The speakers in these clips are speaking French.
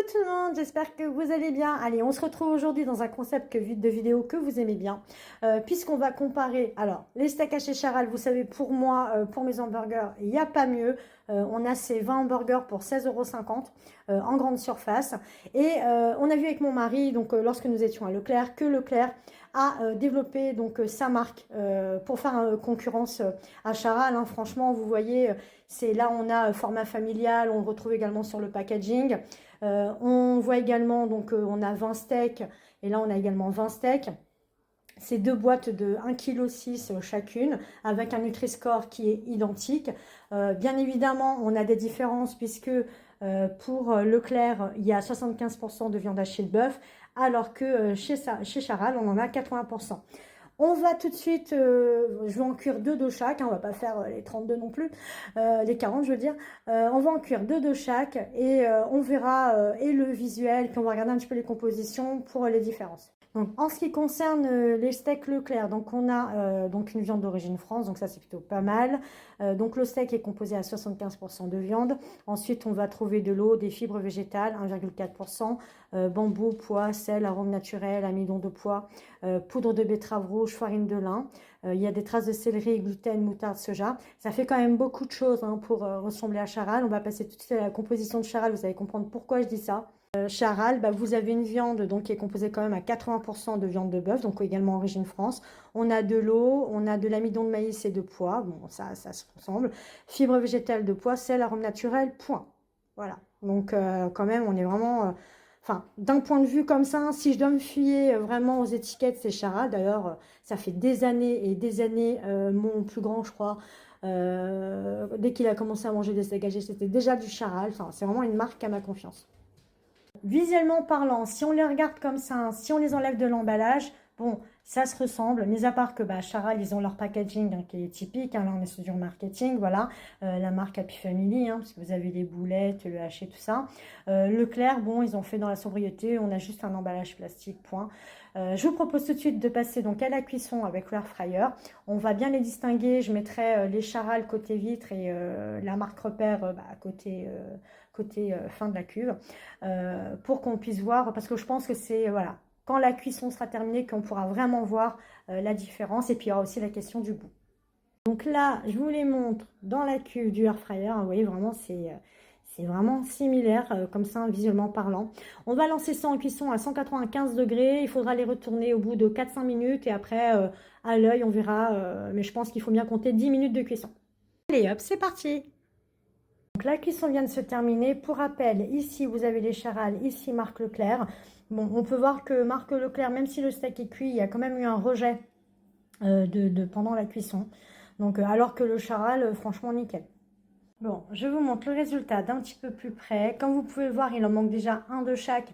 tout le monde, j'espère que vous allez bien. Allez, on se retrouve aujourd'hui dans un concept de vidéo que vous aimez bien, puisqu'on va comparer, alors, les steaks hachés Charal, vous savez, pour moi, pour mes hamburgers, il n'y a pas mieux. On a ces 20 hamburgers pour 16,50 € en grande surface. Et on a vu avec mon mari, donc lorsque nous étions à Leclerc, que Leclerc a développé donc sa marque pour faire concurrence à Charal. Hein. Franchement, vous voyez, c'est là on a format familial, on le retrouve également sur le packaging. On voit également, donc on a 20 steaks, et là on a également 20 steaks. C'est deux boîtes de 1,6 kg chacune, avec un Nutri-Score qui est identique. Bien évidemment, on a des différences puisque pour Leclerc, il y a 75% de viande hachée de bœuf, alors que chez Charal, on en a 80%. On va tout de suite, je vais en cuire deux de chaque, hein, on va pas faire les 32 non plus, les 40 je veux dire. On va en cuire deux de chaque et on verra et le visuel, puis on va regarder un petit peu les compositions pour les différences. Donc, en ce qui concerne les steaks Leclerc, donc on a donc une viande d'origine France, donc ça c'est plutôt pas mal. Donc le steak est composé à 75% de viande. Ensuite, on va trouver de l'eau, des fibres végétales, 1,4%, bambou, pois, sel, arôme naturel, amidon de pois, poudre de betterave rouge, farine de lin. Il y a des traces de céleri, gluten, moutarde, soja. Ça fait quand même beaucoup de choses hein, pour ressembler à Charal. On va passer tout de suite à la composition de Charal, vous allez comprendre pourquoi je dis ça. Charal, bah, vous avez une viande donc, qui est composée quand même à 80% de viande de bœuf, donc également origine France. On a de l'eau, on a de l'amidon de maïs et de pois, bon ça se ressemble. Fibres végétales de pois, sel, arôme naturel, point. Voilà, donc quand même on est vraiment... Enfin, d'un point de vue comme ça, si je dois me fier vraiment aux étiquettes, c'est Charal. D'ailleurs, ça fait des années et des années, mon plus grand, je crois, dès qu'il a commencé à manger des steaks hachés, c'était déjà du Charal. Enfin, c'est vraiment une marque à ma confiance. Visuellement parlant, si on les regarde comme ça, si on les enlève de l'emballage, bon, ça se ressemble, mis à part que bah, Charal, ils ont leur packaging hein, qui est typique, hein, là on est sur du marketing, voilà, la marque Happy Family, hein, parce que vous avez les boulettes, le haché, tout ça. Leclerc, bon, ils ont fait dans la sobriété, on a juste un emballage plastique, point. Je vous propose tout de suite de passer donc à la cuisson avec l'air fryer. On va bien les distinguer, je mettrai les Charal côté vitre et la marque repère bah, côté fin de la cuve, pour qu'on puisse voir, parce que je pense que c'est, voilà, quand la cuisson sera terminée, qu'on pourra vraiment voir la différence, et puis il y aura aussi la question du goût. Donc là, je vous les montre dans la cuve du air fryer, vous voyez, vraiment, c'est vraiment similaire, comme ça, visuellement parlant. On va lancer ça en cuisson à 195 degrés, il faudra les retourner au bout de 4-5 minutes, et après, à l'œil, on verra, mais je pense qu'il faut bien compter 10 minutes de cuisson. Allez, hop, c'est parti! Donc la cuisson vient de se terminer. Pour rappel, ici vous avez les Charal, ici marque Leclerc. Bon, on peut voir que marque Leclerc, même si le steak est cuit, il y a quand même eu un rejet pendant la cuisson. Donc alors que le Charal, franchement nickel. Bon, je vous montre le résultat d'un petit peu plus près. Comme vous pouvez voir, il en manque déjà un de chaque,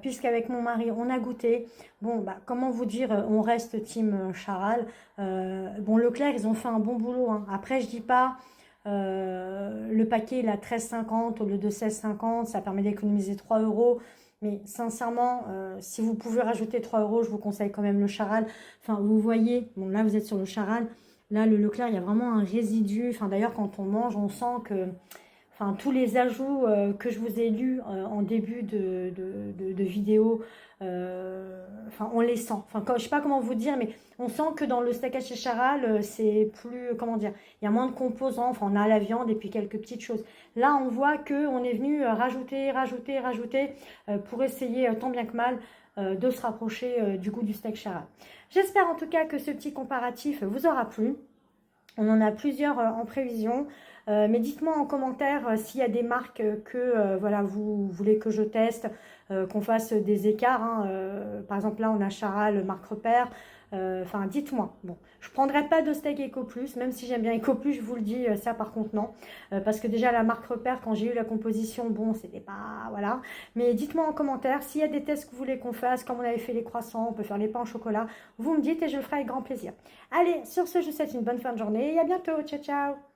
puisqu'avec mon mari, on a goûté. Bon, bah, comment vous dire, on reste team Charal. Bon, Leclerc, ils ont fait un bon boulot. Hein. Après, je dis pas... le paquet il a 13,50 au lieu de 16,50, ça permet d'économiser 3 €. Mais sincèrement, si vous pouvez rajouter 3 €, je vous conseille quand même le Charal. Enfin, vous voyez, bon là vous êtes sur le Charal, là le Leclerc, il y a vraiment un résidu. Enfin, d'ailleurs, quand on mange, on sent que enfin, tous les ajouts que je vous ai lus en début de vidéo, enfin, on les sent. Enfin, je ne sais pas comment vous dire, mais on sent que dans le steak haché Charal, c'est plus, comment dire, il y a moins de composants. Enfin, on a la viande et puis quelques petites choses. Là, on voit qu'on est venu rajouter pour essayer tant bien que mal de se rapprocher du goût du steak Charal. J'espère en tout cas que ce petit comparatif vous aura plu. On en a plusieurs en prévision, mais dites-moi en commentaire s'il y a des marques que voilà, vous voulez que je teste, qu'on fasse des écarts. Hein, par exemple, là, on a Charal, marque repère. Enfin, dites-moi. Bon, je ne prendrai pas de steak Eco Plus, même si j'aime bien Eco Plus, je vous le dis, ça par contre non. Parce que déjà, la marque repère, quand j'ai eu la composition, bon, c'était pas... Voilà. Mais dites-moi en commentaire s'il y a des tests que vous voulez qu'on fasse, comme on avait fait les croissants, on peut faire les pains au chocolat. Vous me dites et je le ferai avec grand plaisir. Allez, sur ce, je vous souhaite une bonne fin de journée et à bientôt. Ciao, ciao!